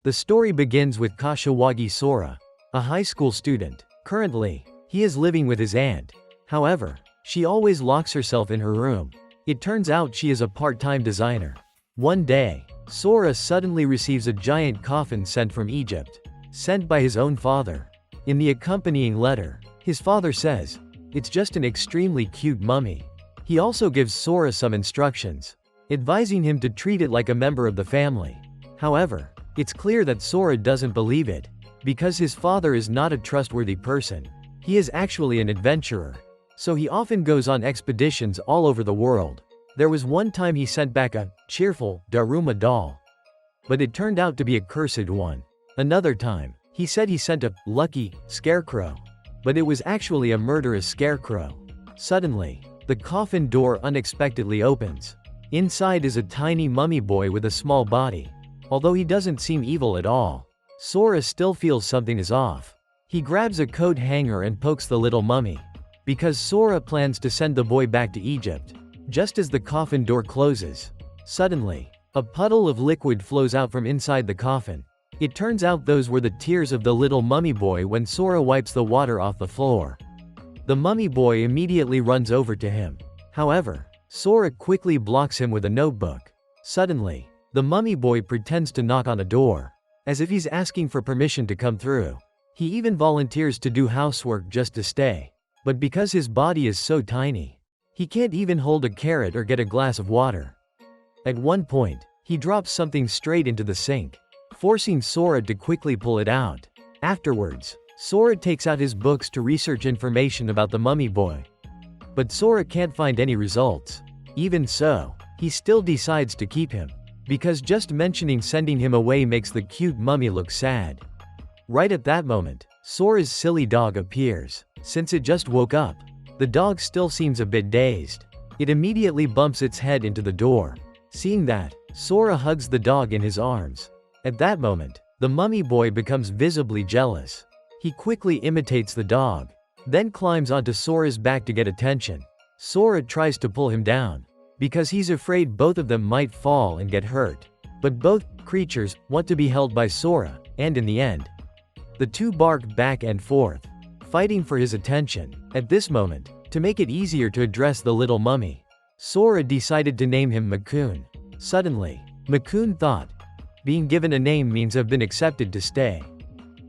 The story begins with Kashiwagi Sora, a high school student. Currently, he is living with his aunt. However, she always locks herself in her room. It turns out she is a part-time designer. One day, Sora suddenly receives a giant coffin sent from Egypt, sent by his own father. In the accompanying letter, his father says, "It's just an extremely cute mummy." He also gives Sora some instructions, advising him to treat it like a member of the family. However, it's clear that Sora doesn't believe it, because his father is not a trustworthy person. He is actually an adventurer, so he often goes on expeditions all over the world. There was one time he sent back a cheerful Daruma doll, but it turned out to be a cursed one. Another time, he said he sent a lucky scarecrow, but it was actually a murderous scarecrow. Suddenly, the coffin door unexpectedly opens. Inside is a tiny mummy boy with a small body. Although he doesn't seem evil at all, Sora still feels something is off. He grabs a coat hanger and pokes the little mummy, because Sora plans to send the boy back to Egypt. Just as the coffin door closes, suddenly, a puddle of liquid flows out from inside the coffin. It turns out those were the tears of the little mummy boy when Sora wipes the water off the floor. The mummy boy immediately runs over to him. However, Sora quickly blocks him with a notebook. Suddenly, the mummy boy pretends to knock on a door, as if he's asking for permission to come through. He even volunteers to do housework just to stay. But because his body is so tiny, he can't even hold a carrot or get a glass of water. At one point, he drops something straight into the sink, forcing Sora to quickly pull it out. Afterwards, Sora takes out his books to research information about the mummy boy. But Sora can't find any results. Even so, he still decides to keep him, because just mentioning sending him away makes the cute mummy look sad. Right at that moment, Sora's silly dog appears. Since it just woke up, the dog still seems a bit dazed. It immediately bumps its head into the door. Seeing that, Sora hugs the dog in his arms. At that moment, the mummy boy becomes visibly jealous. He quickly imitates the dog, then climbs onto Sora's back to get attention. Sora tries to pull him down, because he's afraid both of them might fall and get hurt. But both creatures want to be held by Sora, and in the end, the two bark back and forth, fighting for his attention. At this moment, to make it easier to address the little mummy, Sora decided to name him Makun. Suddenly, Makun thought, being given a name means I've been accepted to stay.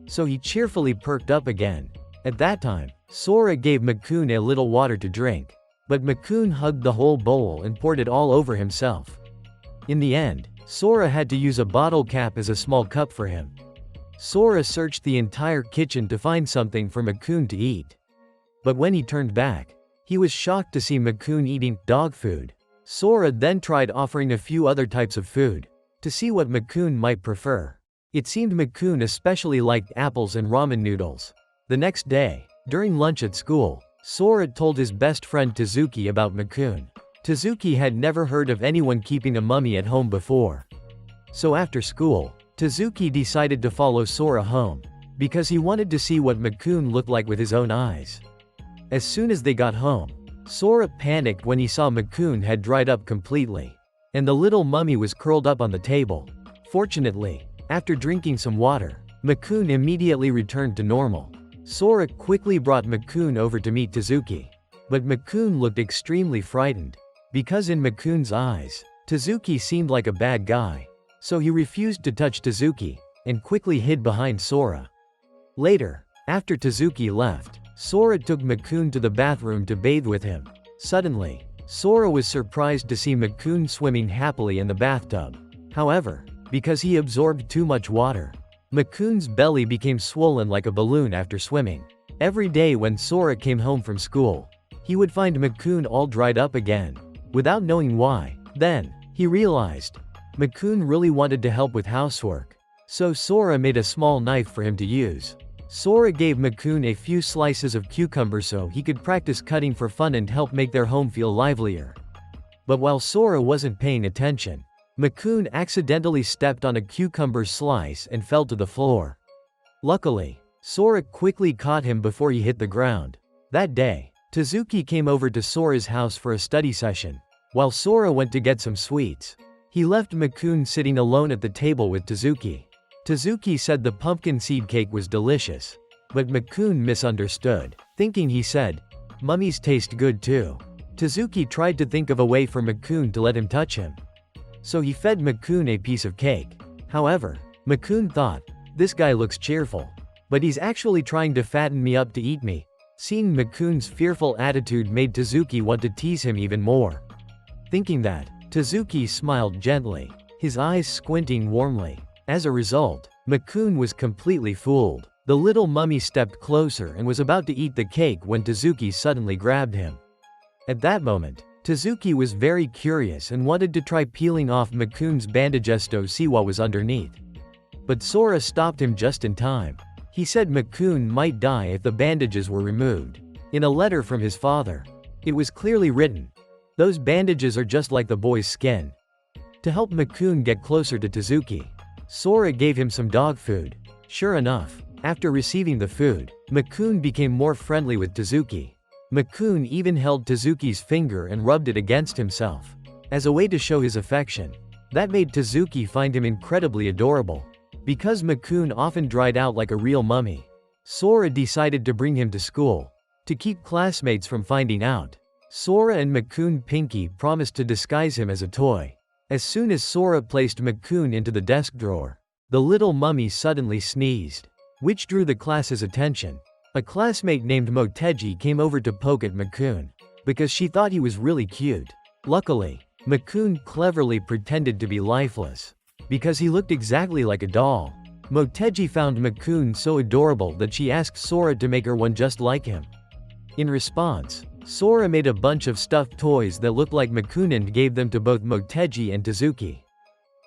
So he cheerfully perked up again. At that time, Sora gave Makun a little water to drink, but Makun hugged the whole bowl and poured it all over himself. In the end, Sora had to use a bottle cap as a small cup for him. Sora searched the entire kitchen to find something for Makun to eat. But when he turned back, he was shocked to see Makun eating dog food. Sora then tried offering a few other types of food, to see what Makun might prefer. It seemed Makun especially liked apples and ramen noodles. The next day, during lunch at school, Sora told his best friend Tuzuki about Makun. Tuzuki had never heard of anyone keeping a mummy at home before. So after school, Tuzuki decided to follow Sora home, because he wanted to see what Makun looked like with his own eyes. As soon as they got home, Sora panicked when he saw Makun had dried up completely, and the little mummy was curled up on the table. Fortunately, after drinking some water, Makun immediately returned to normal. Sora quickly brought Makun over to meet Tuzuki, but Makun looked extremely frightened, because in Makun's eyes, Tuzuki seemed like a bad guy. So he refused to touch Tuzuki, and quickly hid behind Sora. Later, after Tuzuki left, Sora took Makun to the bathroom to bathe with him. Suddenly, Sora was surprised to see Makun swimming happily in the bathtub. However, because he absorbed too much water, Makun's belly became swollen like a balloon after swimming. Every day when Sora came home from school, he would find Makun all dried up again, without knowing why. Then, he realized, Makun really wanted to help with housework. So Sora made a small knife for him to use. Sora gave Makun a few slices of cucumber so he could practice cutting for fun and help make their home feel livelier. But while Sora wasn't paying attention, Makun accidentally stepped on a cucumber slice and fell to the floor. Luckily, Sora quickly caught him before he hit the ground. That day, Tuzuki came over to Sora's house for a study session. While Sora went to get some sweets, he left Makun sitting alone at the table with Tuzuki. Tuzuki said the pumpkin seed cake was delicious. But Makun misunderstood, thinking he said, "Mummies taste good too." Tuzuki tried to think of a way for Makun to let him touch him. So he fed Makun a piece of cake. However, Makun thought, "This guy looks cheerful. But he's actually trying to fatten me up to eat me." Seeing Makun's fearful attitude made Tuzuki want to tease him even more. Thinking that, Tuzuki smiled gently, his eyes squinting warmly. As a result, Makun was completely fooled. The little mummy stepped closer and was about to eat the cake when Tuzuki suddenly grabbed him. At that moment, Tuzuki was very curious and wanted to try peeling off Makun's bandages to see what was underneath. But Sora stopped him just in time. He said Makun might die if the bandages were removed. In a letter from his father, it was clearly written, "Those bandages are just like the boy's skin." To help Makun get closer to Tuzuki, Sora gave him some dog food. Sure enough, after receiving the food, Makun became more friendly with Tuzuki. Makun even held Tuzuki's finger and rubbed it against himself, as a way to show his affection. That made Tuzuki find him incredibly adorable. Because Makun often dried out like a real mummy, Sora decided to bring him to school. To keep classmates from finding out, Sora and Makun Pinky promised to disguise him as a toy. As soon as Sora placed Makun into the desk drawer, the little mummy suddenly sneezed, which drew the class's attention. A classmate named Moteji came over to poke at Makun, because she thought he was really cute. Luckily, Makun cleverly pretended to be lifeless, because he looked exactly like a doll. Moteji found Makun so adorable that she asked Sora to make her one just like him. In response, Sora made a bunch of stuffed toys that looked like Makun and gave them to both Moteji and Tuzuki.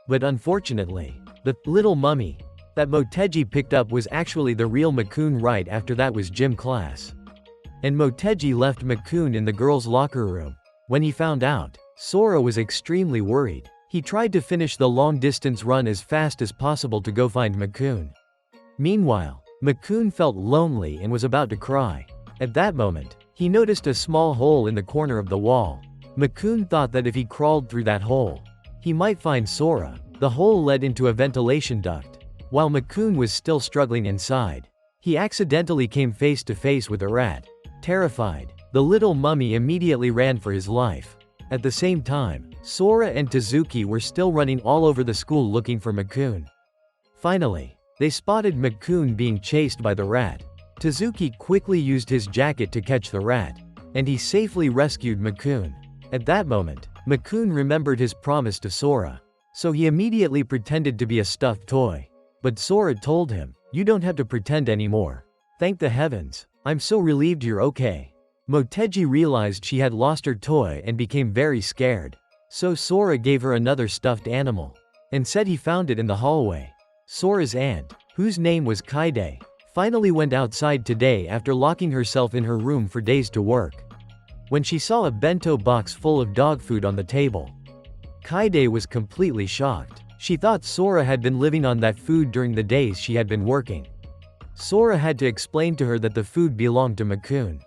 But unfortunately, the little mummy that Moteji picked up was actually the real Makun. Right after that was gym class. And Moteji left Makun in the girls' locker room. When he found out, Sora was extremely worried. He tried to finish the long-distance run as fast as possible to go find Makun. Meanwhile, Makun felt lonely and was about to cry. At that moment, he noticed a small hole in the corner of the wall. Makun thought that if he crawled through that hole, he might find Sora. The hole led into a ventilation duct. While Makun was still struggling inside, he accidentally came face to face with a rat. Terrified, the little mummy immediately ran for his life. At the same time, Sora and Tuzuki were still running all over the school looking for Makun. Finally, they spotted Makun being chased by the rat. Tuzuki quickly used his jacket to catch the rat, and he safely rescued Makun. At that moment, Makun remembered his promise to Sora, so he immediately pretended to be a stuffed toy. But Sora told him, "You don't have to pretend anymore. Thank the heavens, I'm so relieved you're okay." Moteji realized she had lost her toy and became very scared. So Sora gave her another stuffed animal, and said he found it in the hallway. Sora's aunt, whose name was Kaide, finally went outside today after locking herself in her room for days to work. When she saw a bento box full of dog food on the table, Kaide was completely shocked. She thought Sora had been living on that food during the days she had been working. Sora had to explain to her that the food belonged to Makun.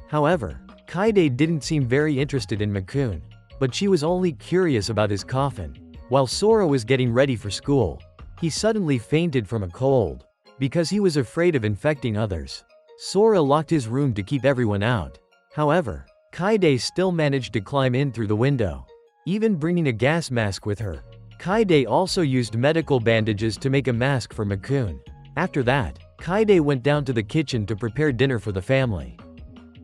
However, Kaide didn't seem very interested in Makun, but she was only curious about his coffin. While Sora was getting ready for school, he suddenly fainted from a cold. Because he was afraid of infecting others, Sora locked his room to keep everyone out. However, Kaide still managed to climb in through the window, even bringing a gas mask with her. Kaide also used medical bandages to make a mask for Makun. After that, Kaide went down to the kitchen to prepare dinner for the family.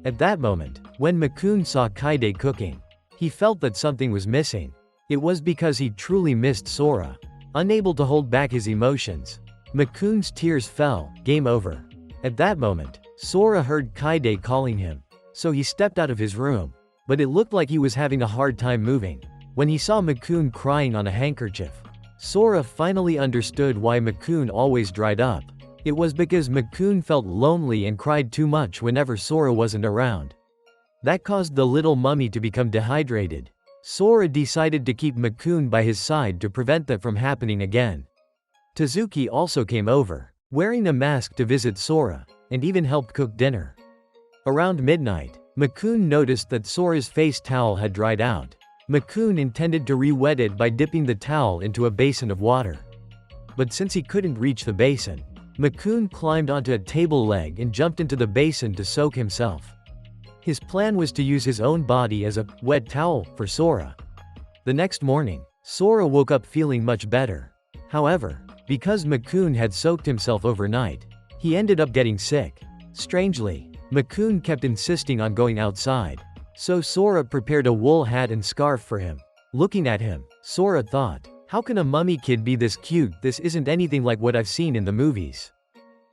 At that moment, when Makun saw Kaide cooking, he felt that something was missing. It was because he truly missed Sora. Unable to hold back his emotions, Makun's tears fell. Game over. At that moment, Sora heard Kaide calling him, so he stepped out of his room. But it looked like he was having a hard time moving. When he saw Makun crying on a handkerchief, Sora finally understood why Makun always dried up. It was because Makun felt lonely and cried too much whenever Sora wasn't around. That caused the little mummy to become dehydrated. Sora decided to keep Makun by his side to prevent that from happening again. Tuzuki also came over, wearing a mask to visit Sora, and even helped cook dinner. Around midnight, Makun noticed that Sora's face towel had dried out. Makun intended to re-wet it by dipping the towel into a basin of water. but since he couldn't reach the basin, Makun climbed onto a table leg and jumped into the basin to soak himself. His plan was to use his own body as a wet towel for Sora. The next morning, Sora woke up feeling much better. However, because Makun had soaked himself overnight, he ended up getting sick. Strangely, Makun kept insisting on going outside, so Sora prepared a wool hat and scarf for him. Looking at him, Sora thought, how can a mummy kid be this cute? This isn't anything like what I've seen in the movies.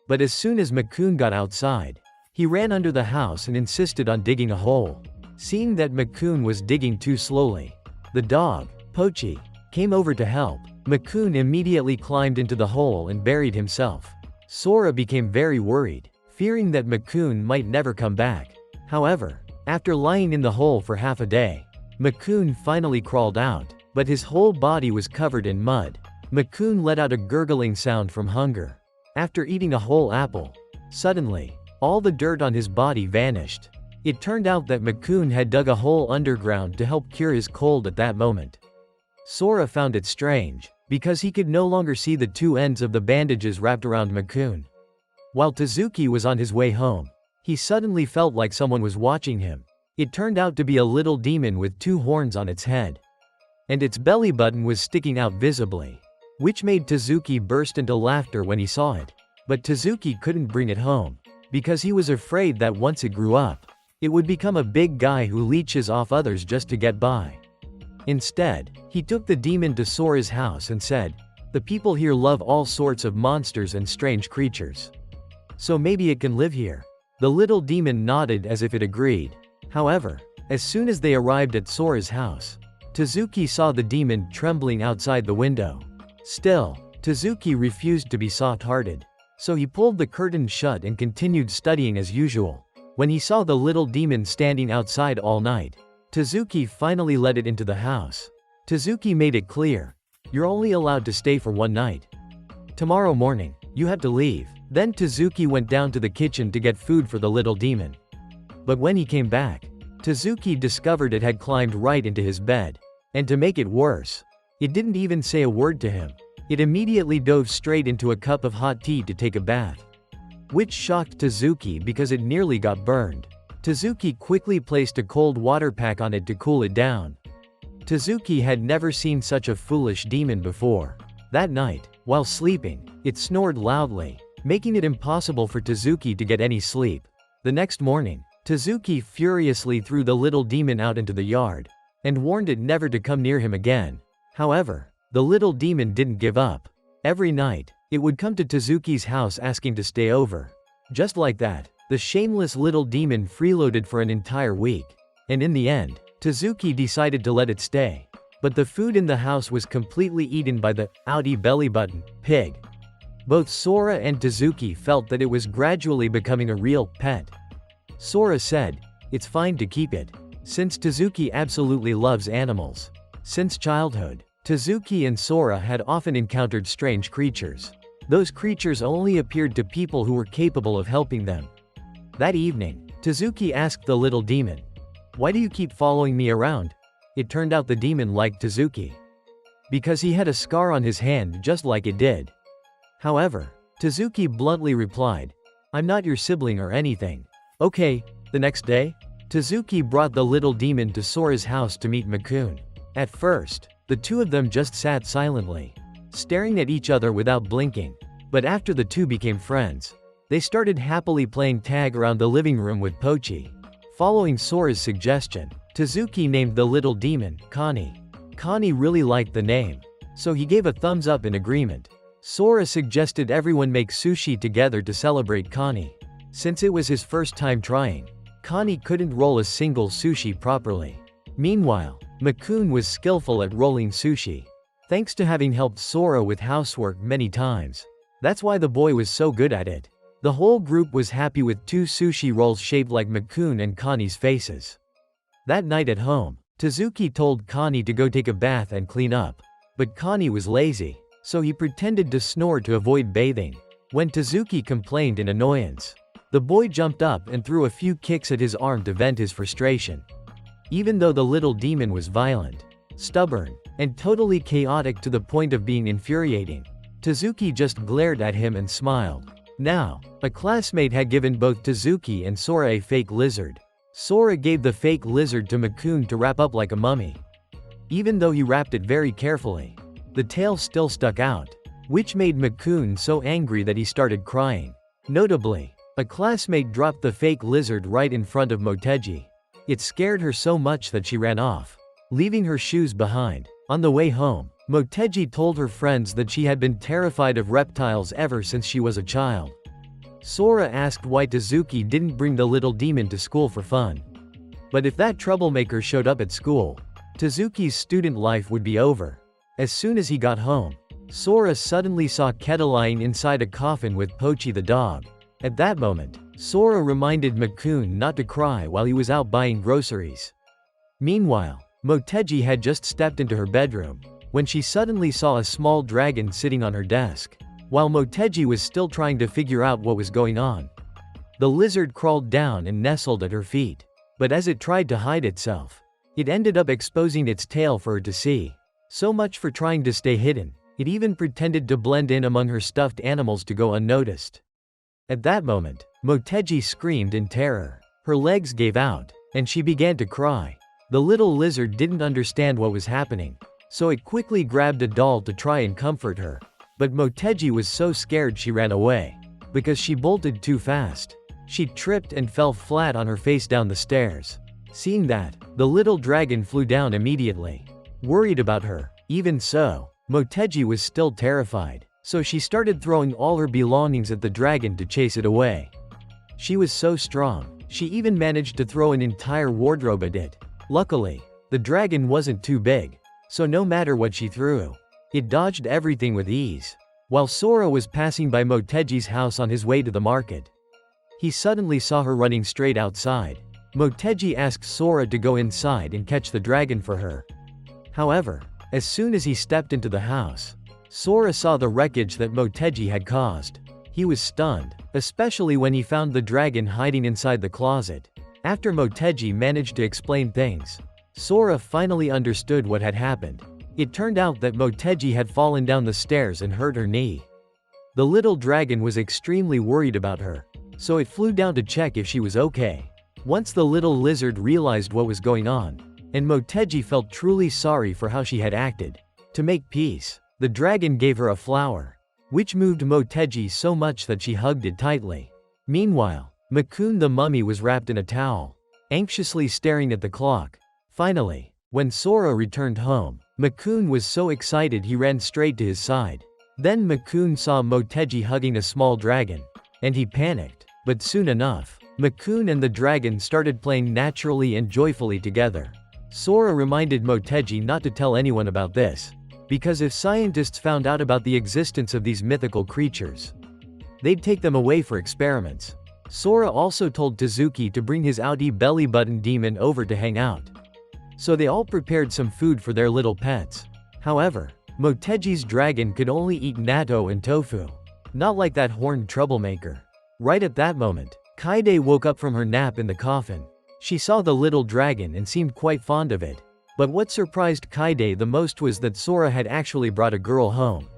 But as soon as Makun got outside, he ran under the house and insisted on digging a hole. Seeing that Makun was digging too slowly, the dog, Pochi, came over to help. Makun immediately climbed into the hole and buried himself. Sora became very worried, fearing that Makun might never come back. However, after lying in the hole for half a day, Makun finally crawled out, but his whole body was covered in mud. Makun let out a gurgling sound from hunger. After eating a whole apple, suddenly, all the dirt on his body vanished. It turned out that Makun had dug a hole underground to help cure his cold at that moment. Sora found it strange, because he could no longer see the two ends of the bandages wrapped around Makun. While Tuzuki was on his way home, he suddenly felt like someone was watching him. It turned out to be a little demon with two horns on its head. And its belly button was sticking out visibly, which made Tuzuki burst into laughter when he saw it. But Tuzuki couldn't bring it home, because he was afraid that once it grew up, it would become a big guy who leeches off others just to get by. Instead, he took the demon to Sora's house and said, "The people here love all sorts of monsters and strange creatures. So maybe it can live here." The little demon nodded as if it agreed. However, as soon as they arrived at Sora's house, Tuzuki saw the demon trembling outside the window. Still, Tuzuki refused to be soft-hearted, so he pulled the curtain shut and continued studying as usual. When he saw the little demon standing outside all night, Tuzuki finally let it into the house. Tuzuki made it clear, "You're only allowed to stay for one night. Tomorrow morning, you have to leave." Then Tuzuki went down to the kitchen to get food for the little demon. But when he came back, Tuzuki discovered it had climbed right into his bed. And to make it worse, it didn't even say a word to him. It immediately dove straight into a cup of hot tea to take a bath, which shocked Tuzuki because it nearly got burned. Tuzuki quickly placed a cold water pack on it to cool it down. Tuzuki had never seen such a foolish demon before. That night, while sleeping, it snored loudly, making it impossible for Tuzuki to get any sleep. The next morning, Tuzuki furiously threw the little demon out into the yard, and warned it never to come near him again. However, the little demon didn't give up. Every night, it would come to Tuzuki's house asking to stay over. Just like that, the shameless little demon freeloaded for an entire week. And in the end, Tuzuki decided to let it stay. But the food in the house was completely eaten by the outie belly button pig. Both Sora and Tuzuki felt that it was gradually becoming a real pet. Sora said, "It's fine to keep it, since Tuzuki absolutely loves animals." Since childhood, Tuzuki and Sora had often encountered strange creatures. Those creatures only appeared to people who were capable of helping them. That evening, Tuzuki asked the little demon, "Why do you keep following me around?" It turned out the demon liked Tuzuki, because he had a scar on his hand just like it did. However, Tuzuki bluntly replied, "I'm not your sibling or anything." Okay, the next day, Tuzuki brought the little demon to Sora's house to meet Makun. At first, the two of them just sat silently, staring at each other without blinking. But after the two became friends, they started happily playing tag around the living room with Pochi. Following Sora's suggestion, Tuzuki named the little demon Connie. Connie really liked the name, so he gave a thumbs up in agreement. Sora suggested everyone make sushi together to celebrate Connie. Since it was his first time trying, Connie couldn't roll a single sushi properly. Meanwhile, Makun was skillful at rolling sushi, thanks to having helped Sora with housework many times. That's why the boy was so good at it. The whole group was happy with 2 sushi rolls shaped like Makun and Connie's faces. That night at home, Tuzuki told Connie to go take a bath and clean up. But Connie was lazy, so he pretended to snore to avoid bathing. When Tuzuki complained in annoyance, the boy jumped up and threw a few kicks at his arm to vent his frustration. Even though the little demon was violent, stubborn, and totally chaotic to the point of being infuriating, Tuzuki just glared at him and smiled. Now, a classmate had given both Tuzuki and Sora a fake lizard. Sora gave the fake lizard to Makun to wrap up like a mummy. Even though he wrapped it very carefully, the tail still stuck out, which made Makun so angry that he started crying. Notably, a classmate dropped the fake lizard right in front of Motegi. It scared her so much that she ran off, leaving her shoes behind. On the way home, Motegi told her friends that she had been terrified of reptiles ever since she was a child. Sora asked why Tuzuki didn't bring the little demon to school for fun. But if that troublemaker showed up at school, Tuzuki's student life would be over. As soon as he got home, Sora suddenly saw Keta lying inside a coffin with Pochi the dog. At that moment, Sora reminded Makun not to cry while he was out buying groceries. Meanwhile, Motegi had just stepped into her bedroom when she suddenly saw a small dragon sitting on her desk. While Motegi was still trying to figure out what was going on, the lizard crawled down and nestled at her feet. But as it tried to hide itself, it ended up exposing its tail for her to see. So much for trying to stay hidden. It even pretended to blend in among her stuffed animals to go unnoticed. At that moment, Motegi screamed in terror. Her legs gave out, and she began to cry. The little lizard didn't understand what was happening, so it quickly grabbed a doll to try and comfort her. But Motegi was so scared she ran away, because she bolted too fast. She tripped and fell flat on her face down the stairs. Seeing that, the little dragon flew down immediately, worried about her. Even so, Motegi was still terrified, so she started throwing all her belongings at the dragon to chase it away. She was so strong, she even managed to throw an entire wardrobe at it. Luckily, the dragon wasn't too big, so no matter what she threw, it dodged everything with ease. While Sora was passing by Motegi's house on his way to the market, he suddenly saw her running straight outside. Motegi asked Sora to go inside and catch the dragon for her. However, as soon as he stepped into the house, Sora saw the wreckage that Motegi had caused. He was stunned, especially when he found the dragon hiding inside the closet. After Motegi managed to explain things, Sora finally understood what had happened. It turned out that Motegi had fallen down the stairs and hurt her knee. The little dragon was extremely worried about her, so it flew down to check if she was okay. Once the little lizard realized what was going on, and Motegi felt truly sorry for how she had acted. To make peace, the dragon gave her a flower, which moved Motegi so much that she hugged it tightly. Meanwhile, Makun the mummy was wrapped in a towel, anxiously staring at the clock. Finally, when Sora returned home, Makun was so excited he ran straight to his side. Then Makun saw Motegi hugging a small dragon, and he panicked. But soon enough, Makun and the dragon started playing naturally and joyfully together. Sora reminded Motegi not to tell anyone about this, because if scientists found out about the existence of these mythical creatures, they'd take them away for experiments. Sora also told Tuzuki to bring his outie belly button demon over to hang out. So they all prepared some food for their little pets. However, Motegi's dragon could only eat natto and tofu, not like that horned troublemaker. Right at that moment, Kaide woke up from her nap in the coffin. She saw the little dragon and seemed quite fond of it. But what surprised Kaide the most was that Sora had actually brought a girl home.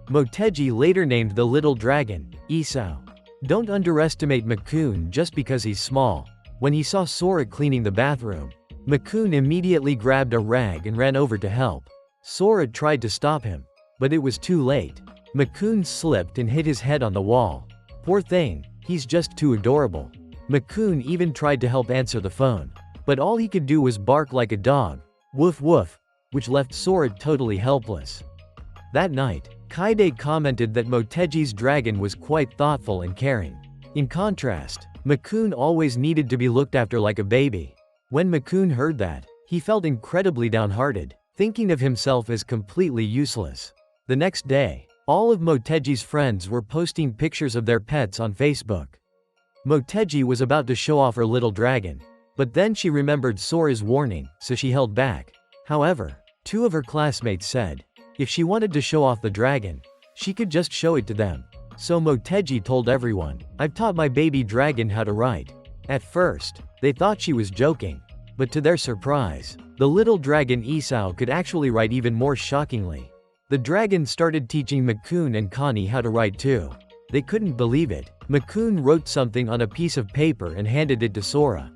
Motegi later named the little dragon, Isao. Don't underestimate Makun just because he's small. When he saw Sora cleaning the bathroom, Makun immediately grabbed a rag and ran over to help. Sora tried to stop him, but it was too late. Makun slipped and hit his head on the wall. Poor thing, he's just too adorable. Makun even tried to help answer the phone, but all he could do was bark like a dog, woof woof, which left Sora totally helpless. That night, Kaide commented that Motegi's dragon was quite thoughtful and caring. In contrast, Makun always needed to be looked after like a baby. When Makun heard that, he felt incredibly downhearted, thinking of himself as completely useless. The next day, all of Motegi's friends were posting pictures of their pets on Facebook. Motegi was about to show off her little dragon, but then she remembered Sora's warning, so she held back. However, two of her classmates said, if she wanted to show off the dragon, she could just show it to them. So Motegi told everyone, I've taught my baby dragon how to write. At first, they thought she was joking, but to their surprise, the little dragon Isao could actually write even more shockingly. The dragon started teaching Makun and Connie how to write too. They couldn't believe it. Makun wrote something on a piece of paper and handed it to Sora.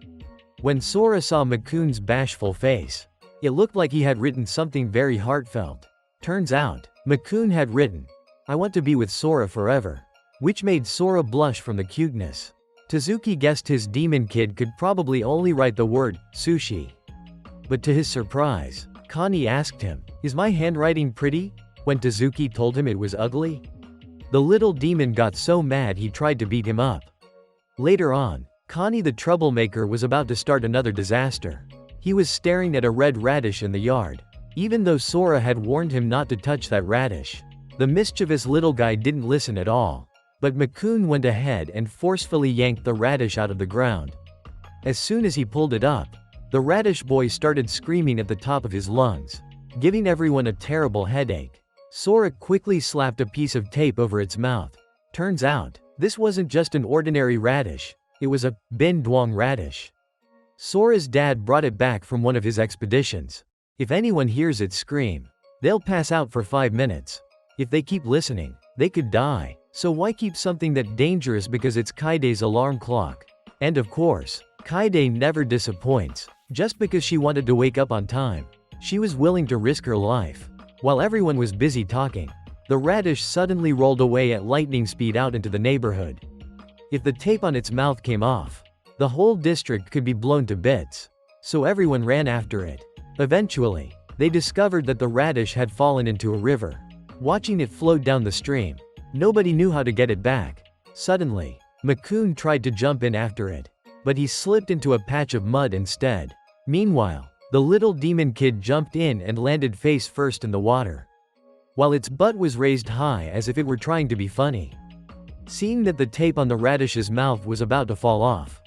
When Sora saw Makun's bashful face, it looked like he had written something very heartfelt. Turns out, Makun had written, "I want to be with Sora forever," which made Sora blush from the cuteness. Tuzuki guessed his demon kid could probably only write the word, sushi. But to his surprise, Connie asked him, "Is my handwriting pretty?" when Tuzuki told him it was ugly. The little demon got so mad he tried to beat him up. Later on, Connie the troublemaker was about to start another disaster. He was staring at a red radish in the yard. Even though Sora had warned him not to touch that radish, the mischievous little guy didn't listen at all. But Makun went ahead and forcefully yanked the radish out of the ground. As soon as he pulled it up, the radish boy started screaming at the top of his lungs, giving everyone a terrible headache. Sora quickly slapped a piece of tape over its mouth. Turns out, this wasn't just an ordinary radish, it was a bin duong radish. Sora's dad brought it back from one of his expeditions. If anyone hears it scream, they'll pass out for 5 minutes. If they keep listening, they could die. So why keep something that dangerous because it's Kaide's alarm clock? And of course, Kaide never disappoints. Just because she wanted to wake up on time, she was willing to risk her life. While everyone was busy talking, the radish suddenly rolled away at lightning speed out into the neighborhood. If the tape on its mouth came off, the whole district could be blown to bits. So everyone ran after it. Eventually, they discovered that the radish had fallen into a river. Watching it float down the stream, nobody knew how to get it back. Suddenly, Makun tried to jump in after it, but he slipped into a patch of mud instead. Meanwhile, the little demon kid jumped in and landed face first in the water, while its butt was raised high as if it were trying to be funny. Seeing that the tape on the radish's mouth was about to fall off,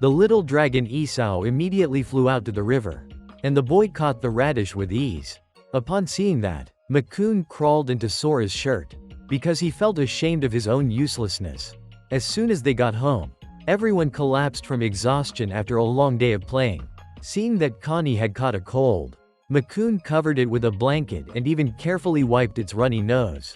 the little dragon Isao immediately flew out to the river, and the boy caught the radish with ease. Upon seeing that, Makun crawled into Sora's shirt, because he felt ashamed of his own uselessness. As soon as they got home, everyone collapsed from exhaustion after a long day of playing. Seeing that Connie had caught a cold, Makun covered it with a blanket and even carefully wiped its runny nose.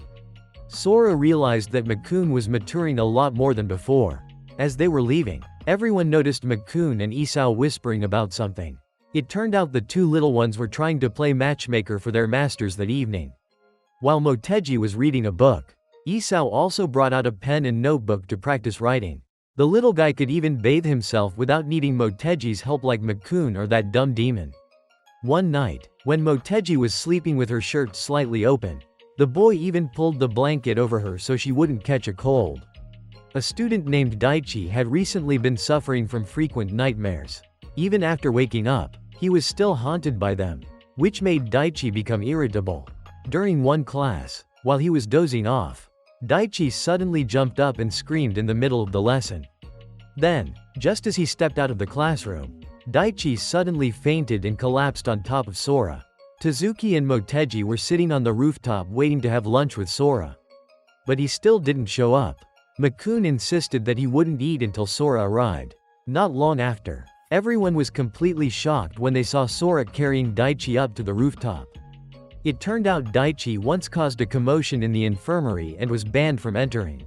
Sora realized that Makun was maturing a lot more than before. As they were leaving, everyone noticed Makun and Isao whispering about something. It turned out the two little ones were trying to play matchmaker for their masters that evening. While Moteji was reading a book, Isao also brought out a pen and notebook to practice writing. The little guy could even bathe himself without needing Moteji's help like Makun or that dumb demon. One night, when Moteji was sleeping with her shirt slightly open, the boy even pulled the blanket over her so she wouldn't catch a cold. A student named Daichi had recently been suffering from frequent nightmares. Even after waking up, he was still haunted by them, which made Daichi become irritable. During one class, while he was dozing off, Daichi suddenly jumped up and screamed in the middle of the lesson. Then, just as he stepped out of the classroom, Daichi suddenly fainted and collapsed on top of Sora. Tuzuki and Moteji were sitting on the rooftop waiting to have lunch with Sora. But he still didn't show up. Makun insisted that he wouldn't eat until Sora arrived. Not long after, everyone was completely shocked when they saw Sora carrying Daichi up to the rooftop. It turned out Daichi once caused a commotion in the infirmary and was banned from entering.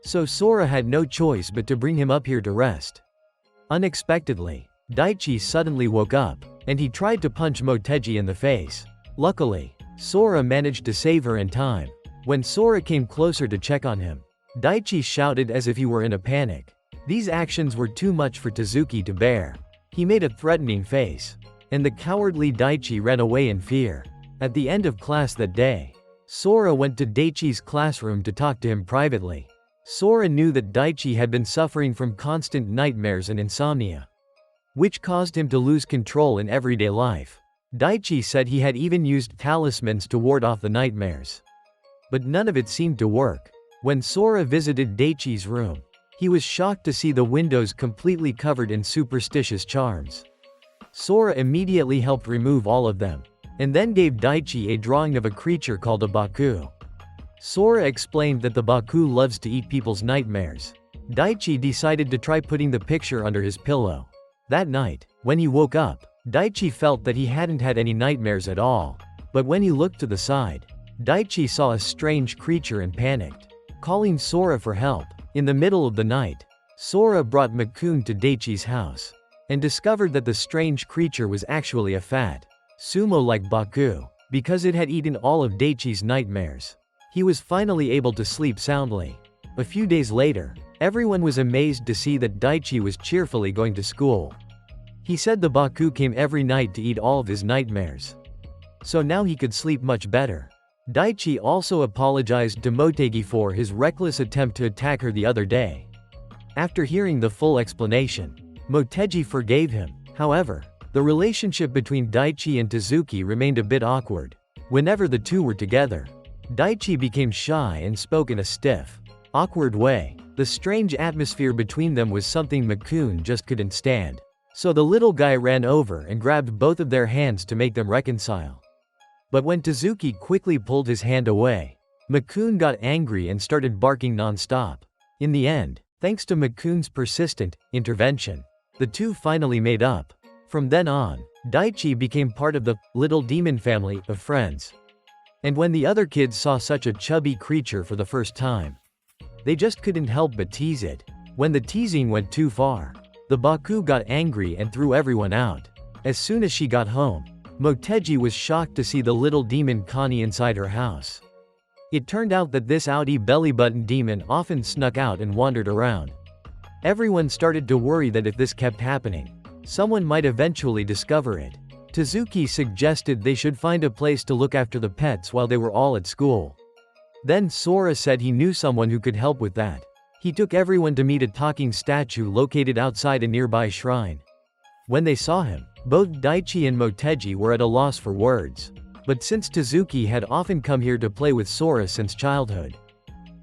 So Sora had no choice but to bring him up here to rest. Unexpectedly, Daichi suddenly woke up, and he tried to punch Moteji in the face. Luckily, Sora managed to save her in time. When Sora came closer to check on him, Daichi shouted as if he were in a panic. These actions were too much for Tuzuki to bear. He made a threatening face, and the cowardly Daichi ran away in fear. At the end of class that day, Sora went to Daichi's classroom to talk to him privately. Sora knew that Daichi had been suffering from constant nightmares and insomnia, which caused him to lose control in everyday life. Daichi said he had even used talismans to ward off the nightmares, but none of it seemed to work. When Sora visited Daichi's room, he was shocked to see the windows completely covered in superstitious charms. Sora immediately helped remove all of them, and then gave Daichi a drawing of a creature called a Baku. Sora explained that the Baku loves to eat people's nightmares. Daichi decided to try putting the picture under his pillow. That night, when he woke up, Daichi felt that he hadn't had any nightmares at all. But when he looked to the side, Daichi saw a strange creature and panicked, calling Sora for help. In the middle of the night, Sora brought Makun to Daichi's house, and discovered that the strange creature was actually a fat, sumo-like Baku, because it had eaten all of Daichi's nightmares. He was finally able to sleep soundly. A few days later, everyone was amazed to see that Daichi was cheerfully going to school. He said the Baku came every night to eat all of his nightmares, so now he could sleep much better. Daichi also apologized to Motegi for his reckless attempt to attack her the other day. After hearing the full explanation, Motegi forgave him. However, the relationship between Daichi and Tuzuki remained a bit awkward. Whenever the two were together, Daichi became shy and spoke in a stiff, awkward way. The strange atmosphere between them was something Makun just couldn't stand. So the little guy ran over and grabbed both of their hands to make them reconcile. But when Tuzuki quickly pulled his hand away, Makun got angry and started barking non-stop. In the end, thanks to Makun's persistent intervention, the two finally made up. From then on, Daichi became part of the little demon family of friends. And when the other kids saw such a chubby creature for the first time, they just couldn't help but tease it. When the teasing went too far, the Baku got angry and threw everyone out. As soon as she got home, Motegi was shocked to see the little demon Connie inside her house. It turned out that this outie belly-button demon often snuck out and wandered around. Everyone started to worry that if this kept happening, someone might eventually discover it. Tuzuki suggested they should find a place to look after the pets while they were all at school. Then Sora said he knew someone who could help with that. He took everyone to meet a talking statue located outside a nearby shrine. When they saw him, both Daichi and Motegi were at a loss for words. But since Tuzuki had often come here to play with Sora since childhood,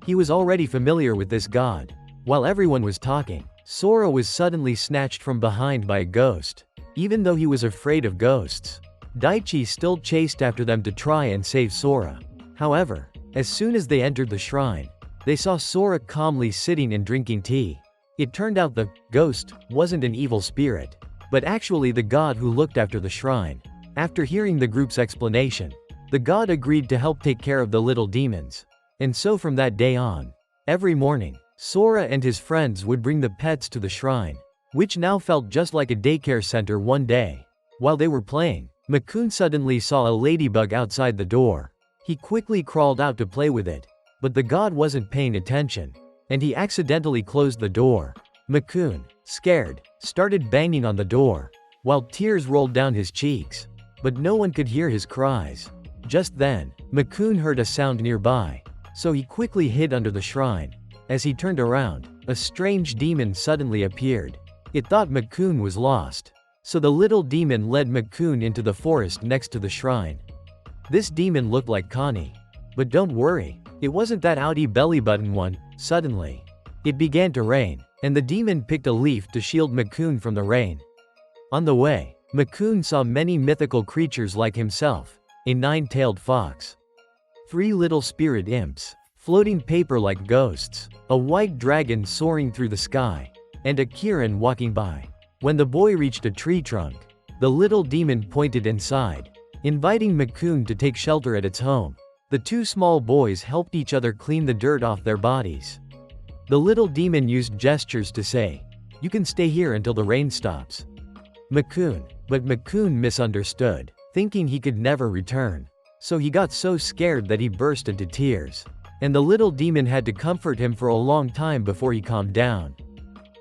he was already familiar with this god. While everyone was talking, Sora was suddenly snatched from behind by a ghost. Even though he was afraid of ghosts, Daichi still chased after them to try and save Sora. However, as soon as they entered the shrine, they saw Sora calmly sitting and drinking tea. It turned out the ghost wasn't an evil spirit, but actually the god who looked after the shrine. After hearing the group's explanation, the god agreed to help take care of the little demons. And so from that day on, every morning, Sora and his friends would bring the pets to the shrine, which now felt just like a daycare center. One day, while they were playing, Makun suddenly saw a ladybug outside the door. He quickly crawled out to play with it, but the god wasn't paying attention, and he accidentally closed the door. Makun, scared, started banging on the door, while tears rolled down his cheeks. But no one could hear his cries. Just then, Makun heard a sound nearby, so he quickly hid under the shrine. As he turned around, a strange demon suddenly appeared. It thought Makun was lost, so the little demon led Makun into the forest next to the shrine. This demon looked like Connie. But don't worry, it wasn't that outie belly-button one. Suddenly, it began to rain, and the demon picked a leaf to shield Makun from the rain. On the way, Makun saw many mythical creatures like himself, a nine-tailed fox, 3 little spirit imps, floating paper like ghosts, a white dragon soaring through the sky, and a Kirin walking by. When the boy reached a tree trunk, the little demon pointed inside, inviting Makun to take shelter at its home. The two small boys helped each other clean the dirt off their bodies. The little demon used gestures to say, "You can stay here until the rain stops." But Makun misunderstood, thinking he could never return. So he got so scared that he burst into tears. And the little demon had to comfort him for a long time before he calmed down.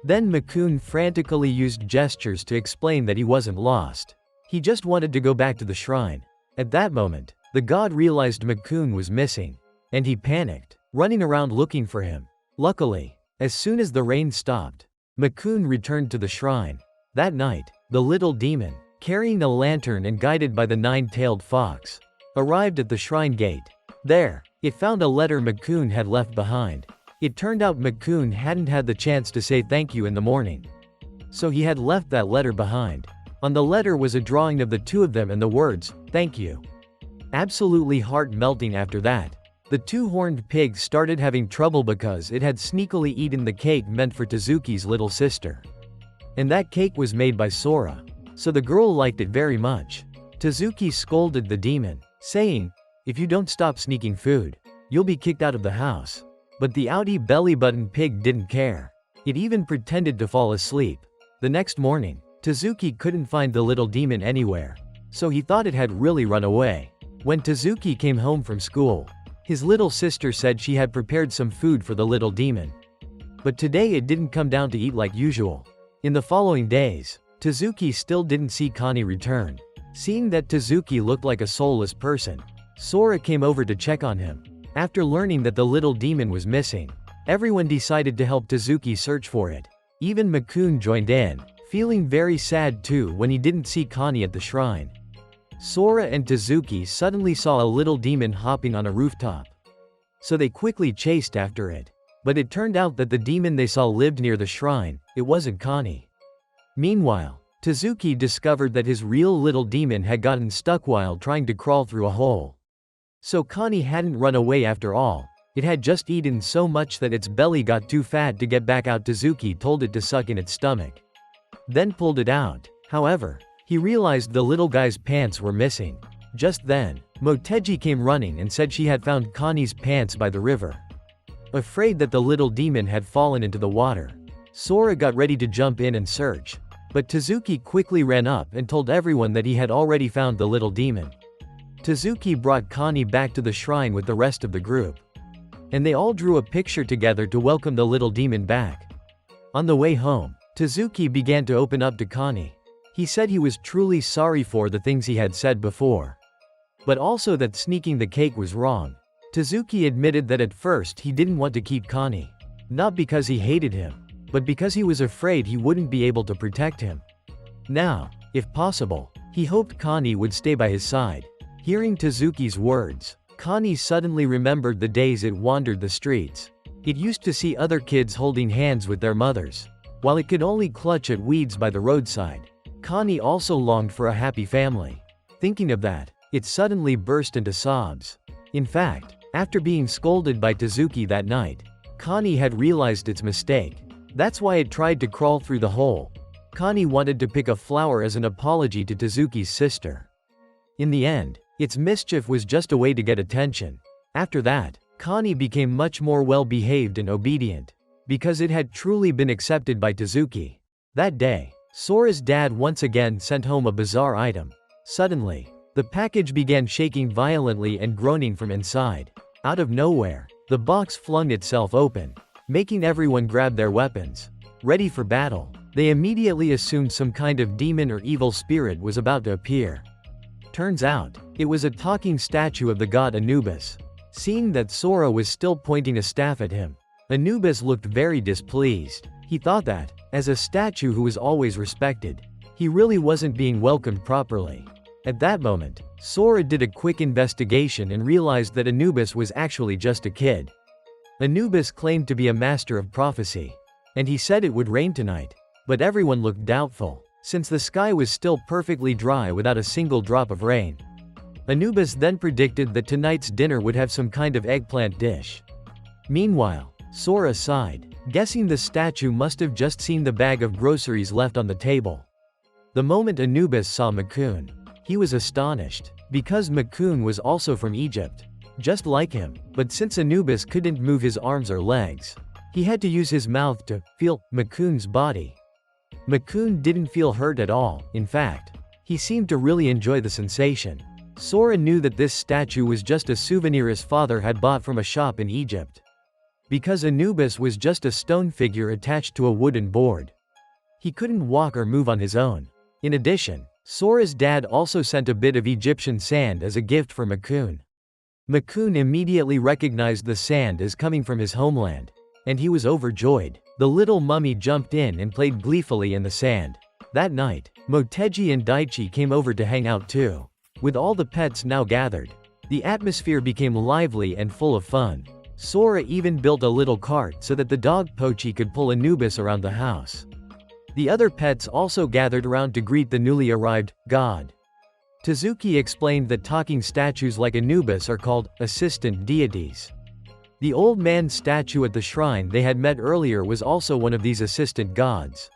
Then Makun frantically used gestures to explain that he wasn't lost. He just wanted to go back to the shrine. At that moment, the god realized Makun was missing, and he panicked, running around looking for him. Luckily, as soon as the rain stopped, Makun returned to the shrine. That night, the little demon, carrying a lantern and guided by the nine-tailed fox, arrived at the shrine gate. There, it found a letter Makun had left behind. It turned out Makun hadn't had the chance to say thank you in the morning, so he had left that letter behind. On the letter was a drawing of the two of them and the words, "Thank you." Absolutely heart-melting. After that, the two horned pigs started having trouble because it had sneakily eaten the cake meant for Tuzuki's little sister. And that cake was made by Sora, so the girl liked it very much. Tuzuki scolded the demon, saying, If you don't stop sneaking food, you'll be kicked out of the house." But the outie belly button pig didn't care. It even pretended to fall asleep. The next morning, Tuzuki couldn't find the little demon anywhere, so he thought it had really run away. When Tuzuki came home from school, his little sister said she had prepared some food for the little demon. But today it didn't come down to eat like usual. In the following days, Tuzuki still didn't see Connie return. Seeing that Tuzuki looked like a soulless person, Sora came over to check on him. After learning that the little demon was missing, everyone decided to help Tuzuki search for it. Even Makun joined in, feeling very sad too when he didn't see Connie at the shrine. Sora and Tuzuki suddenly saw a little demon hopping on a rooftop. So they quickly chased after it. But it turned out that the demon they saw lived near the shrine. It wasn't Connie. Meanwhile, Tuzuki discovered that his real little demon had gotten stuck while trying to crawl through a hole. So Connie hadn't run away after all. It had just eaten so much that its belly got too fat to get back out. Tuzuki told it to suck in its stomach, then pulled it out. However, he realized the little guy's pants were missing. Just then, Motegi came running and said she had found Connie's pants by the river. Afraid that the little demon had fallen into the water, Sora got ready to jump in and search. But Tuzuki quickly ran up and told everyone that he had already found the little demon. Tuzuki brought Connie back to the shrine with the rest of the group, and they all drew a picture together to welcome the little demon back. On the way home, Tuzuki began to open up to Connie. He said he was truly sorry for the things he had said before, but also that sneaking the cake was wrong. Tuzuki admitted that at first he didn't want to keep Connie, not because he hated him, but because he was afraid he wouldn't be able to protect him. Now, if possible, he hoped Connie would stay by his side. Hearing Tuzuki's words, Connie suddenly remembered the days it wandered the streets. It used to see other kids holding hands with their mothers, while it could only clutch at weeds by the roadside. Connie also longed for a happy family. Thinking of that, it suddenly burst into sobs. In fact, after being scolded by Tuzuki that night, Connie had realized its mistake. That's why it tried to crawl through the hole. Connie wanted to pick a flower as an apology to Tuzuki's sister. In the end, its mischief was just a way to get attention. After that, Connie became much more well-behaved and obedient, because it had truly been accepted by Tuzuki. That day, Sora's dad once again sent home a bizarre item. Suddenly, the package began shaking violently and groaning from inside. Out of nowhere, the box flung itself open, making everyone grab their weapons. Ready for battle, they immediately assumed some kind of demon or evil spirit was about to appear. Turns out, it was a talking statue of the god Anubis. Seeing that Sora was still pointing a staff at him, Anubis looked very displeased. He thought that, as a statue who was always respected, he really wasn't being welcomed properly. At that moment, Sora did a quick investigation and realized that Anubis was actually just a kid. Anubis claimed to be a master of prophecy, and he said it would rain tonight. But everyone looked doubtful, since the sky was still perfectly dry without a single drop of rain. Anubis then predicted that tonight's dinner would have some kind of eggplant dish. Meanwhile, Sora sighed, guessing the statue must have just seen the bag of groceries left on the table. The moment Anubis saw Makun, he was astonished, because Makun was also from Egypt, just like him. But since Anubis couldn't move his arms or legs, he had to use his mouth to feel Makun's body. Makun didn't feel hurt at all. In fact, he seemed to really enjoy the sensation. Sora knew that this statue was just a souvenir his father had bought from a shop in Egypt, because Anubis was just a stone figure attached to a wooden board. He couldn't walk or move on his own. In addition, Sora's dad also sent a bit of Egyptian sand as a gift for Makun. Makun immediately recognized the sand as coming from his homeland, and he was overjoyed. The little mummy jumped in and played gleefully in the sand. That night, Motegi and Daichi came over to hang out too. With all the pets now gathered, the atmosphere became lively and full of fun. Sora even built a little cart so that the dog Pochi could pull Anubis around the house. The other pets also gathered around to greet the newly arrived god. Tuzuki explained that talking statues like Anubis are called assistant deities. The old man's statue at the shrine they had met earlier was also one of these assistant gods.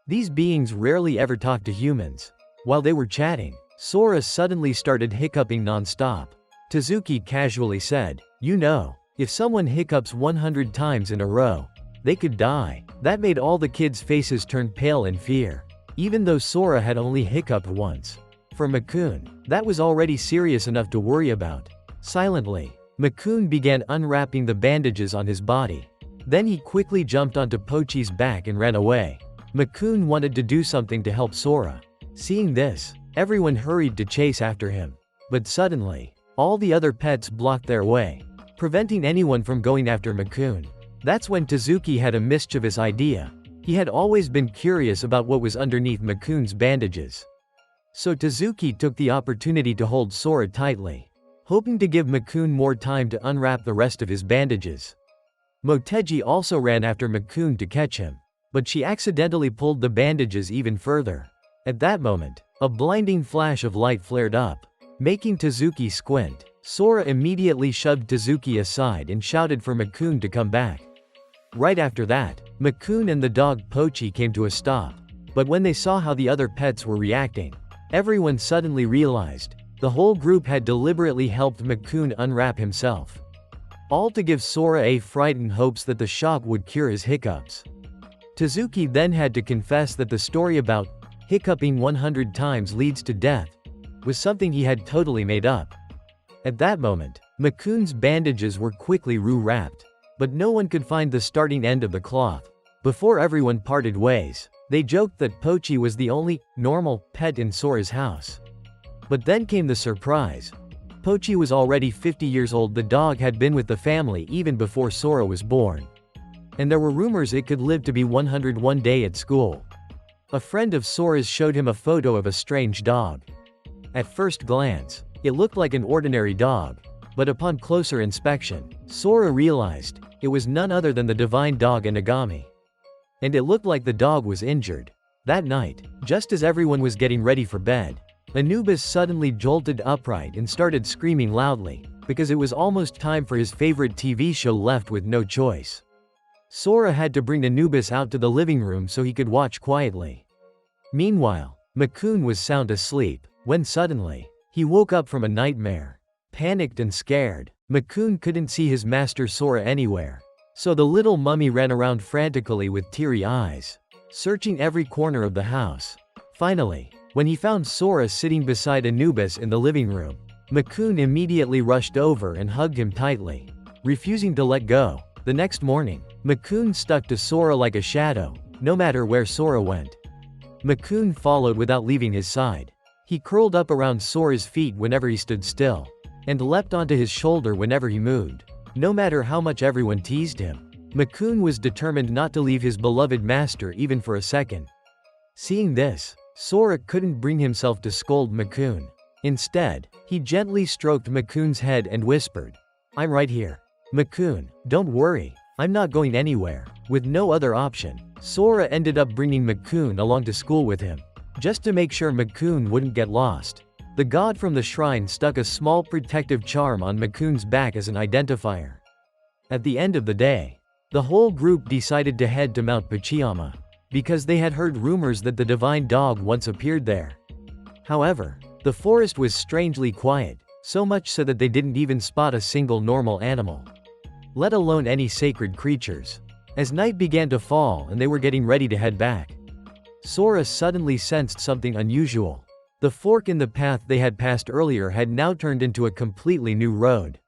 These beings rarely ever talk to humans. While they were chatting, Sora suddenly started hiccuping non-stop. Tuzuki casually said, "You know, if someone hiccups 100 times in a row, they could die." That made all the kids' faces turn pale in fear. Even though Sora had only hiccuped once. For Makun, that was already serious enough to worry about. Silently, Makun began unwrapping the bandages on his body. Then he quickly jumped onto Pochi's back and ran away. Makun wanted to do something to help Sora. Seeing this, everyone hurried to chase after him. But suddenly, all the other pets blocked their way, preventing anyone from going after Makun. That's when Tuzuki had a mischievous idea. He had always been curious about what was underneath Makun's bandages. So Tuzuki took the opportunity to hold Sora tightly, hoping to give Makun more time to unwrap the rest of his bandages. Motegi also ran after Makun to catch him, but she accidentally pulled the bandages even further. At that moment, a blinding flash of light flared up, making Tuzuki squint. Sora immediately shoved Tuzuki aside and shouted for Makun to come back. Right after that, Makun and the dog Pochi came to a stop. But when they saw how the other pets were reacting, everyone suddenly realized the whole group had deliberately helped Makun unwrap himself. All to give Sora a frightened hopes that the shock would cure his hiccups. Tuzuki then had to confess that the story about hiccuping 100 times leads to death was something he had totally made up. At that moment, Makun's bandages were quickly wrapped, but no one could find the starting end of the cloth. Before everyone parted ways, they joked that Pochi was the only normal pet in Sora's house. But then came the surprise. Pochi was already 50 years old. The dog had been with the family even before Sora was born. And there were rumors it could live to be 101 days at school. A friend of Sora's showed him a photo of a strange dog. At first glance, it looked like an ordinary dog, but upon closer inspection, Sora realized it was none other than the divine dog Anagami. And it looked like the dog was injured. That night, just as everyone was getting ready for bed, Anubis suddenly jolted upright and started screaming loudly, because it was almost time for his favorite TV show. Left with no choice, Sora had to bring Anubis out to the living room so he could watch quietly. Meanwhile, Makun was sound asleep, when suddenly, he woke up from a nightmare. Panicked and scared, Makun couldn't see his master Sora anywhere. So the little mummy ran around frantically with teary eyes, searching every corner of the house. Finally, when he found Sora sitting beside Anubis in the living room, Makun immediately rushed over and hugged him tightly, refusing to let go. The next morning, Makun stuck to Sora like a shadow, no matter where Sora went. Makun followed without leaving his side. He curled up around Sora's feet whenever he stood still, and leapt onto his shoulder whenever he moved. No matter how much everyone teased him, Makun was determined not to leave his beloved master even for a second. Seeing this, Sora couldn't bring himself to scold Makun. Instead, he gently stroked Makun's head and whispered, "I'm right here. Makun, don't worry, I'm not going anywhere." With no other option, Sora ended up bringing Makun along to school with him, just to make sure Makun wouldn't get lost. The god from the shrine stuck a small protective charm on Makun's back as an identifier. At the end of the day, the whole group decided to head to Mount Pachiyama, because they had heard rumors that the divine dog once appeared there. However, the forest was strangely quiet, so much so that they didn't even spot a single normal animal, let alone any sacred creatures. As night began to fall and they were getting ready to head back, Sora suddenly sensed something unusual. The fork in the path they had passed earlier had now turned into a completely new road.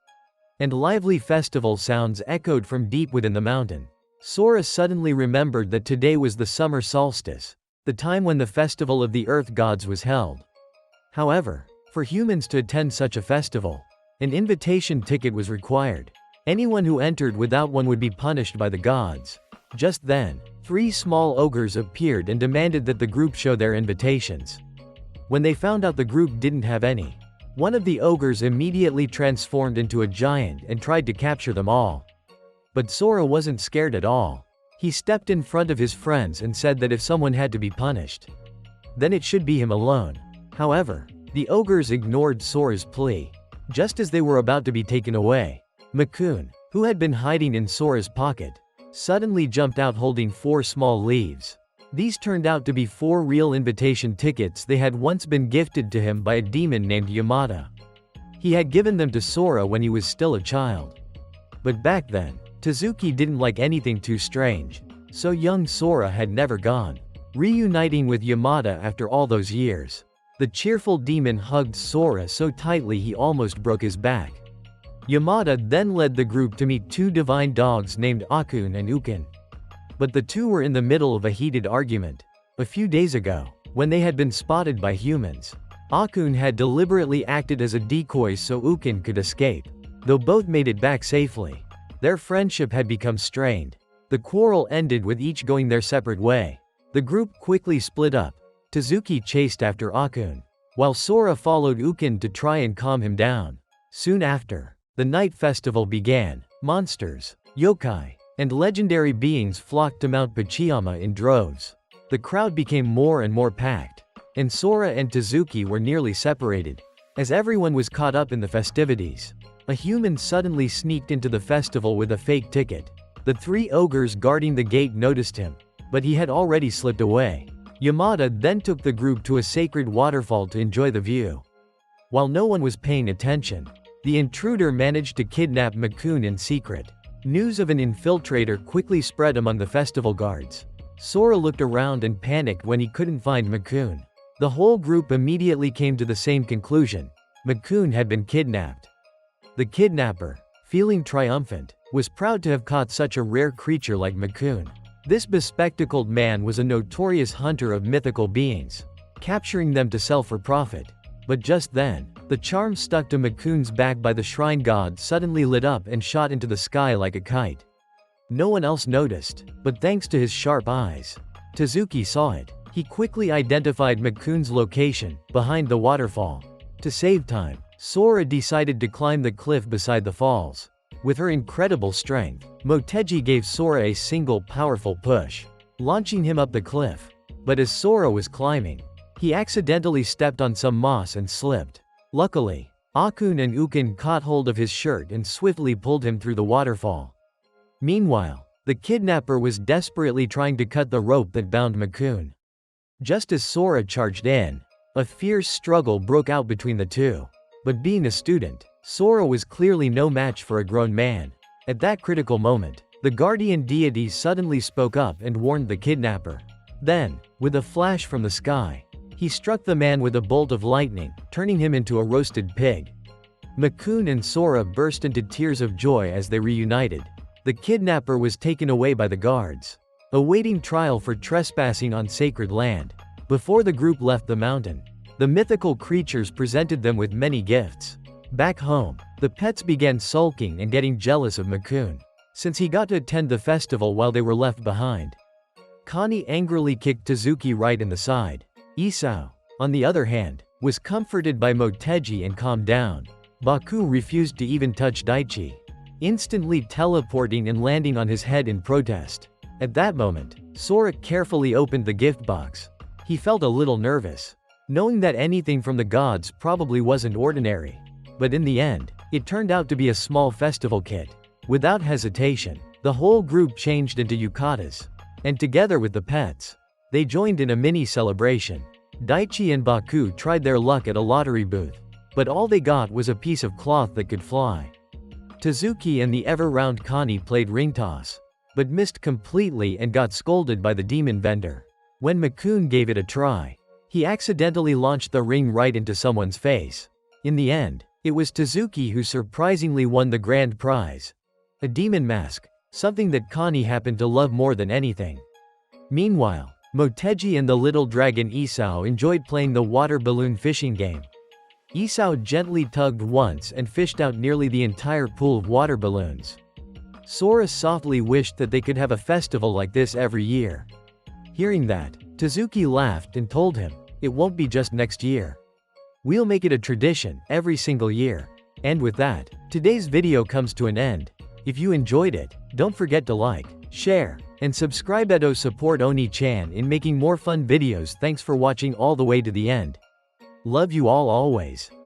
And lively festival sounds echoed from deep within the mountain. Sora suddenly remembered that today was the summer solstice, the time when the festival of the earth gods was held. However, for humans to attend such a festival, an invitation ticket was required. Anyone who entered without one would be punished by the gods. Just then, 3 small ogres appeared and demanded that the group show their invitations. When they found out the group didn't have any, one of the ogres immediately transformed into a giant and tried to capture them all. But Sora wasn't scared at all. He stepped in front of his friends and said that if someone had to be punished, then it should be him alone. However, the ogres ignored Sora's plea. Just as they were about to be taken away, Makun, who had been hiding in Sora's pocket, suddenly jumped out holding 4 small leaves. These turned out to be 4 real invitation tickets they had once been gifted to him by a demon named Yamada. He had given them to Sora when he was still a child. But back then, Tuzuki didn't like anything too strange, so young Sora had never gone. Reuniting with Yamada after all those years, the cheerful demon hugged Sora so tightly he almost broke his back. Yamada then led the group to meet two divine dogs named Akun and Ukun. But the two were in the middle of a heated argument. A few days ago, when they had been spotted by humans, Akun had deliberately acted as a decoy so Ukun could escape. Though both made it back safely, their friendship had become strained. The quarrel ended with each going their separate way. The group quickly split up. Tuzuki chased after Akun, while Sora followed Ukun to try and calm him down. Soon after, the night festival began. Monsters, yokai, and legendary beings flocked to Mount Pachiyama in droves. The crowd became more and more packed, and Sora and Tuzuki were nearly separated. As everyone was caught up in the festivities, a human suddenly sneaked into the festival with a fake ticket. The three ogres guarding the gate noticed him, but he had already slipped away. Yamada then took the group to a sacred waterfall to enjoy the view. While no one was paying attention, the intruder managed to kidnap Makun in secret. News of an infiltrator quickly spread among the festival guards. Sora looked around and panicked when he couldn't find Makun. The whole group immediately came to the same conclusion: Makun had been kidnapped. The kidnapper, feeling triumphant, was proud to have caught such a rare creature like Makun. This bespectacled man was a notorious hunter of mythical beings, capturing them to sell for profit. But just then, the charm stuck to Makun's back by the shrine god suddenly lit up and shot into the sky like a kite. No one else noticed, but thanks to his sharp eyes, Tuzuki saw it. He quickly identified Makun's location, behind the waterfall. To save time, Sora decided to climb the cliff beside the falls. With her incredible strength, Motegi gave Sora a single powerful push, launching him up the cliff. But as Sora was climbing, he accidentally stepped on some moss and slipped. Luckily, Akun and Ukun caught hold of his shirt and swiftly pulled him through the waterfall. Meanwhile, the kidnapper was desperately trying to cut the rope that bound Makun. Just as Sora charged in, a fierce struggle broke out between the two. But being a student, Sora was clearly no match for a grown man. At that critical moment, the guardian deity suddenly spoke up and warned the kidnapper. Then, with a flash from the sky, he struck the man with a bolt of lightning, turning him into a roasted pig. Makun and Sora burst into tears of joy as they reunited. The kidnapper was taken away by the guards, awaiting trial for trespassing on sacred land. Before the group left the mountain, the mythical creatures presented them with many gifts. Back home, the pets began sulking and getting jealous of Makun, since he got to attend the festival while they were left behind. Connie angrily kicked Tuzuki right in the side. Isao, on the other hand, was comforted by Motegi and calmed down. Baku refused to even touch Daichi, instantly teleporting and landing on his head in protest. At that moment, Sora carefully opened the gift box. He felt a little nervous, knowing that anything from the gods probably wasn't ordinary. But in the end, it turned out to be a small festival kit. Without hesitation, the whole group changed into yukatas, and together with the pets, they joined in a mini celebration. Daichi and Baku tried their luck at a lottery booth, but all they got was a piece of cloth that could fly. Tuzuki and the ever-round Connie played ring toss, but missed completely and got scolded by the demon vendor. When Makun gave it a try, he accidentally launched the ring right into someone's face. In the end, it was Tuzuki who surprisingly won the grand prize, a demon mask, something that Connie happened to love more than anything. Meanwhile, Motegi and the little dragon Isao enjoyed playing the water balloon fishing game. Isao gently tugged once and fished out nearly the entire pool of water balloons. Sora softly wished that they could have a festival like this every year. Hearing that, Tuzuki laughed and told him, "It won't be just next year. We'll make it a tradition every single year." And with that, today's video comes to an end. If you enjoyed it, don't forget to like, share, and subscribe to support Oni-chan in making more fun videos. Thanks for watching all the way to the end. Love you all always.